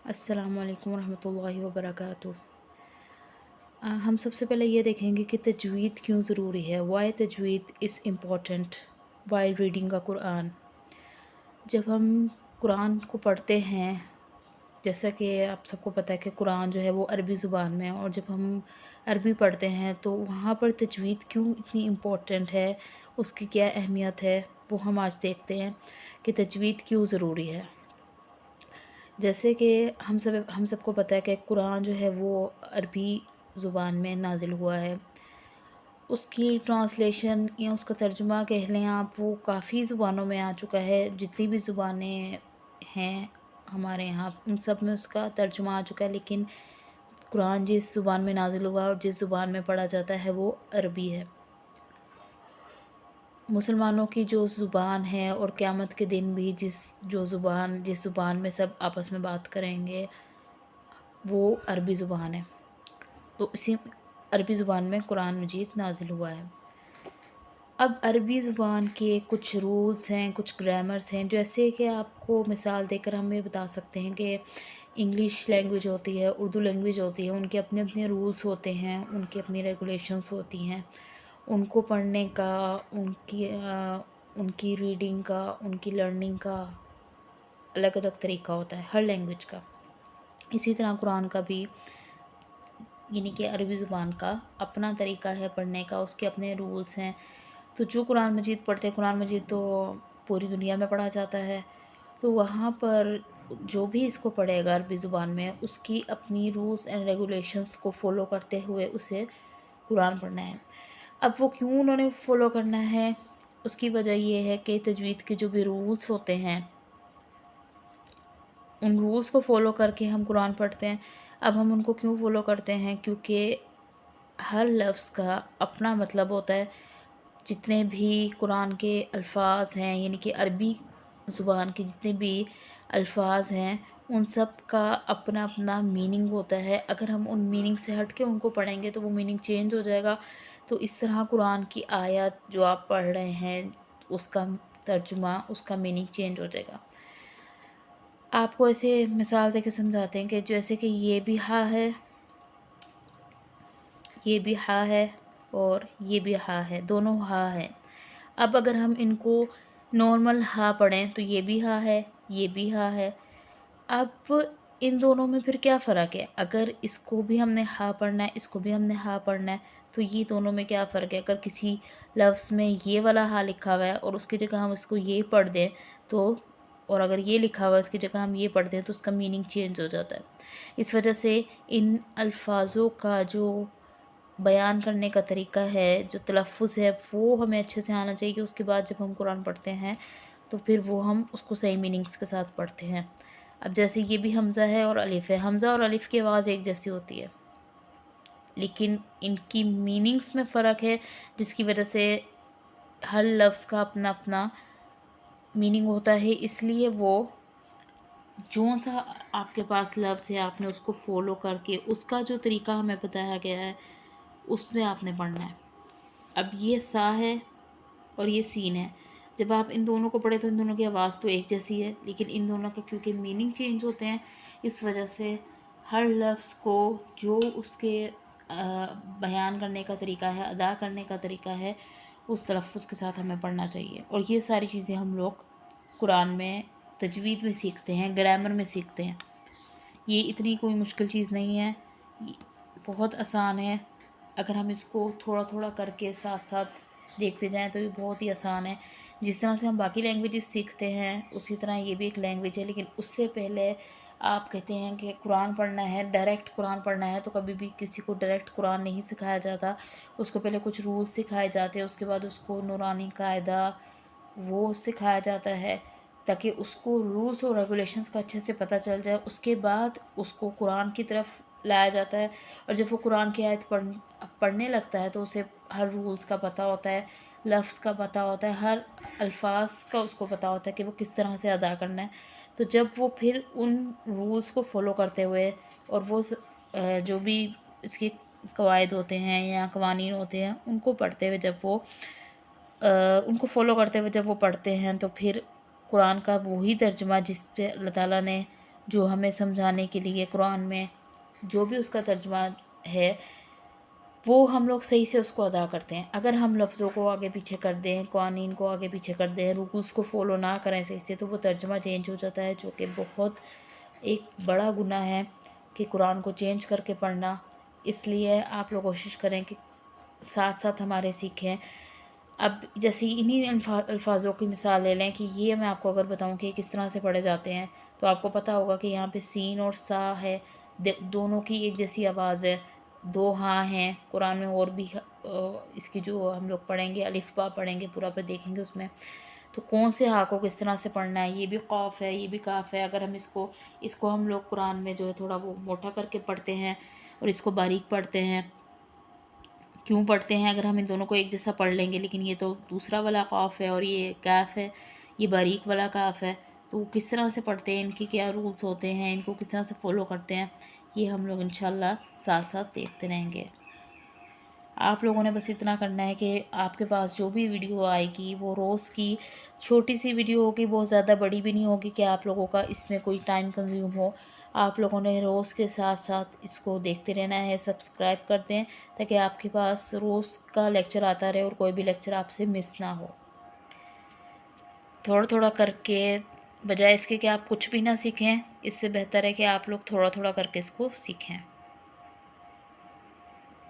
अस्सलामु अलैकुम रहमतुल्लाहि व बरकातुहू। हम सबसे पहले ये देखेंगे कि तजवीद क्यों ज़रूरी है। वाई तजवीद is important while reading a Quran. जब हम कुरान को पढ़ते हैं, जैसा कि आप सबको पता है कि कुरान जो है वो अरबी ज़ुबान में है, और जब हम अरबी पढ़ते हैं तो वहाँ पर तजवीद क्यों इतनी इम्पॉर्टेंट है, उसकी क्या अहमियत है, वो हम आज देखते हैं कि तजवीद क्यों ज़रूरी है। जैसे कि हम सबको पता है कि कुरान जो है वो अरबी ज़ुबान में नाज़िल हुआ है। उसकी ट्रांसलेशन या उसका तर्जुमा कह लें आप, वो काफ़ी ज़ुबानों में आ चुका है। जितनी भी ज़ुबानें हैं हमारे यहाँ, उन सब में उसका तर्जुमा आ चुका है, लेकिन कुरान जिस ज़ुबान में नाज़िल हुआ और जिस ज़ुबान में पढ़ा जाता है वो अरबी है। मुसलमानों की जो ज़ुबान है, और क़यामत के दिन भी जिस ज़ुबान में सब आपस में बात करेंगे, वो अरबी ज़ुबान है। तो इसी अरबी ज़ुबान में कुरान मजीद नाज़िल हुआ है। अब अरबी ज़ुबान के कुछ रूल्स हैं, कुछ ग्रामर्स हैं, जैसे कि आपको मिसाल देकर हम ये बता सकते हैं कि इंग्लिश लैंग्वेज होती है, उर्दू लैंग्वेज होती है, उनके अपने-अपने रूल्स होते हैं, उनकी अपनी रेगुलेशंस होती हैं। उनको पढ़ने का, उनकी रीडिंग का, उनकी लर्निंग का अलग-अलग तरीका होता है, हर लैंग्वेज का। इसी तरह कुरान का भी, यानी कि अरबी ज़ुबान का अपना तरीका है पढ़ने का, उसके अपने रूल्स हैं। तो जो कुरान मजीद पढ़ते हैं, कुरान मजीद तो पूरी दुनिया में पढ़ा जाता है, तो वहाँ पर जो भी इसको पढ़ेगा अरबी ज़ुबान में, उसकी अपनी रूल्स एंड रेगुलेशंस को फ़ॉलो करते हुए उसे कुरान पढ़ना है। अब वो क्यों उन्होंने फ़ॉलो करना है, उसकी वजह ये है कि तजवीद के जो भी रूल्स होते हैं, उन रूल्स को फ़ॉलो करके हम कुरान पढ़ते हैं। अब हम उनको क्यों फ़ॉलो करते हैं, क्योंकि हर लफ्ज़ का अपना मतलब होता है। जितने भी कुरान के अल्फ़ाज़ हैं, यानी कि अरबी ज़ुबान के जितने भी अल्फ़ाज़ हैं, उन सब का अपना-अपना मीनिंग होता है। अगर हम उन मीनिंग से हट के उनको पढ़ेंगे तो वो मीनिंग चेंज हो जाएगा। तो इस तरह कुरान की आयत जो आप पढ़ रहे हैं, उसका तर्जुमा, उसका मीनिंग चेंज हो जाएगा। आपको ऐसे मिसाल देके समझाते हैं कि जैसे कि ये भी हा है, ये भी हा है, और ये भी हा है, दोनों हा हैं। अब अगर हम इनको नॉर्मल हा पढ़ें तो ये भी हा है, ये भी हा है। अब इन दोनों में फिर क्या फ़र्क है? अगर इसको भी हमने हा पढ़ना है, इसको भी हमने हा पढ़ना है, तो ये दोनों में क्या फ़र्क है? अगर किसी लफ्ज़ में ये वाला हा लिखा हुआ है और उसकी जगह हम इसको ये पढ़ दें, तो और अगर ये लिखा हुआ है उसकी जगह हम ये पढ़ दें, तो उसका मीनिंग चेंज हो जाता है। इस वजह से इन अल्फ़ाज़ों का जो बयान करने का तरीका है, जो तलफ़्फ़ुज़ है, वो हमें अच्छे से आना चाहिए कि उसके बाद जब हम कुरान पढ़ते हैं, तो फिर वो हम उसको सही मीनिंग्स के साथ पढ़ते हैं। अब जैसे ये भी हमज़ा है और अलिफ़ है, हमज़ा और अलिफ़ की आवाज़ एक जैसी होती है, लेकिन इनकी मीनिंग्स में फ़र्क है, जिसकी वजह से हर लफ्ज़ का अपना-अपना मीनिंग होता है। इसलिए वो जो-सा आपके पास लफ्ज़ है, आपने उसको फ़ॉलो करके उसका जो तरीका हमें बताया गया है, उसमें आपने पढ़ना है। अब ये सा है और ये सीन है। जब आप इन दोनों को पढ़ें तो इन दोनों की आवाज़ तो एक जैसी है, लेकिन इन दोनों का क्योंकि मीनिंग चेंज होते हैं, इस वजह से हर लफ्ज़ को जो उसके बयान करने का तरीका है, अदा करने का तरीका है, उस तलफ़्फ़ुज़ के साथ हमें पढ़ना चाहिए। और ये सारी चीज़ें हम लोग कुरान में तजवीद में सीखते हैं, ग्रामर में सीखते हैं। ये इतनी कोई मुश्किल चीज़ नहीं है, ये बहुत आसान है। अगर हम इसको थोड़ा-थोड़ा करके साथ-साथ देखते जाएँ तो ये बहुत ही आसान है। जिस तरह से हम बाकी लैंग्वेजेस सीखते हैं, उसी तरह ये भी एक लैंग्वेज है, लेकिन उससे पहले आप कहते हैं कि कुरान पढ़ना है, डायरेक्ट कुरान पढ़ना है, तो कभी भी किसी को डायरेक्ट कुरान नहीं सिखाया जाता। उसको पहले कुछ रूल्स सिखाए जाते हैं, उसके बाद उसको नूरानी कायदा वो सिखाया जाता है, ताकि उसको रूल्स और रेगुलेशंस का अच्छे से पता चल जाए। उसके बाद उसको कुरान की तरफ लाया जाता है, और जब वो कुरान की आयत पढ़ने लगता है तो उसे हर रूल्स का पता होता है, लफ्ज़ का पता होता है, हर अल्फाज का उसको पता होता है कि वो किस तरह से अदा करना है। तो जब वो फिर उन रूल्स को फ़ॉलो करते हुए, और वो जो भी इसके कवायद होते हैं या कवानीन होते हैं, उनको पढ़ते हुए जब वो उनको फ़ॉलो करते हुए जब वो पढ़ते हैं, तो फिर कुरान का वही तर्जुमा जिस पे अल्लाह ताला ने जो हमें समझाने के लिए कुरान में जो भी उसका तर्जुमा है वो हम लोग सही से उसको अदा करते हैं। अगर हम लफ्ज़ों को आगे पीछे कर दें, क़वानीन को आगे पीछे कर दें, रूल्स को फॉलो ना करें सही से, तो वो तर्जुमा चेंज हो जाता है, जो कि बहुत एक बड़ा गुनाह है कि कुरान को चेंज करके पढ़ना। इसलिए आप लोग कोशिश करें कि साथ साथ हमारे सीखें। अब जैसे इन्हीं अल्फाज़ों की मिसाल ले लें कि ये मैं आपको अगर बताऊं कि किस तरह से पढ़े जाते हैं, तो आपको पता होगा कि यहाँ पे सीन और सा है, दोनों की एक जैसी आवाज़ है, दो हाँ हैं। कुरान में और भी इसकी जो हम लोग पढ़ेंगे, अलिफ बा पढ़ेंगे, पूरा पर देखेंगे उसमें, तो कौन से हाँ को किस तरह से पढ़ना है। ये भी कौफ है, ये भी काफ है। अगर हम इसको हम लोग कुरान में जो है थोड़ा वो मोटा करके पढ़ते हैं और इसको बारीक पढ़ते हैं। क्यों पढ़ते हैं? अगर हम इन दोनों को एक जैसा पढ़ लेंगे, लेकिन ये तो दूसरा वाला काफ है और ये कैफ है, ये बारीक वाला काफ है, तो किस तरह से पढ़ते हैं, इनके क्या रूल्स होते हैं, इनको किस तरह से फॉलो करते हैं, ये हम लोग इंशाल्लाह साथ साथ देखते रहेंगे। आप लोगों ने बस इतना करना है कि आपके पास जो भी वीडियो आएगी वो रोज़ की छोटी सी वीडियो होगी, बहुत ज़्यादा बड़ी भी नहीं होगी कि आप लोगों का इसमें कोई टाइम कंज्यूम हो। आप लोगों ने रोज़ के साथ साथ इसको देखते रहना है, सब्सक्राइब कर दें ताकि आपके पास रोज़ का लेक्चर आता रहे और कोई भी लेक्चर आपसे मिस ना हो। थोड़ा थोड़ा करके, बजाय इसके कि आप कुछ भी ना सीखें, इससे बेहतर है कि आप लोग थोड़ा थोड़ा करके इसको सीखें।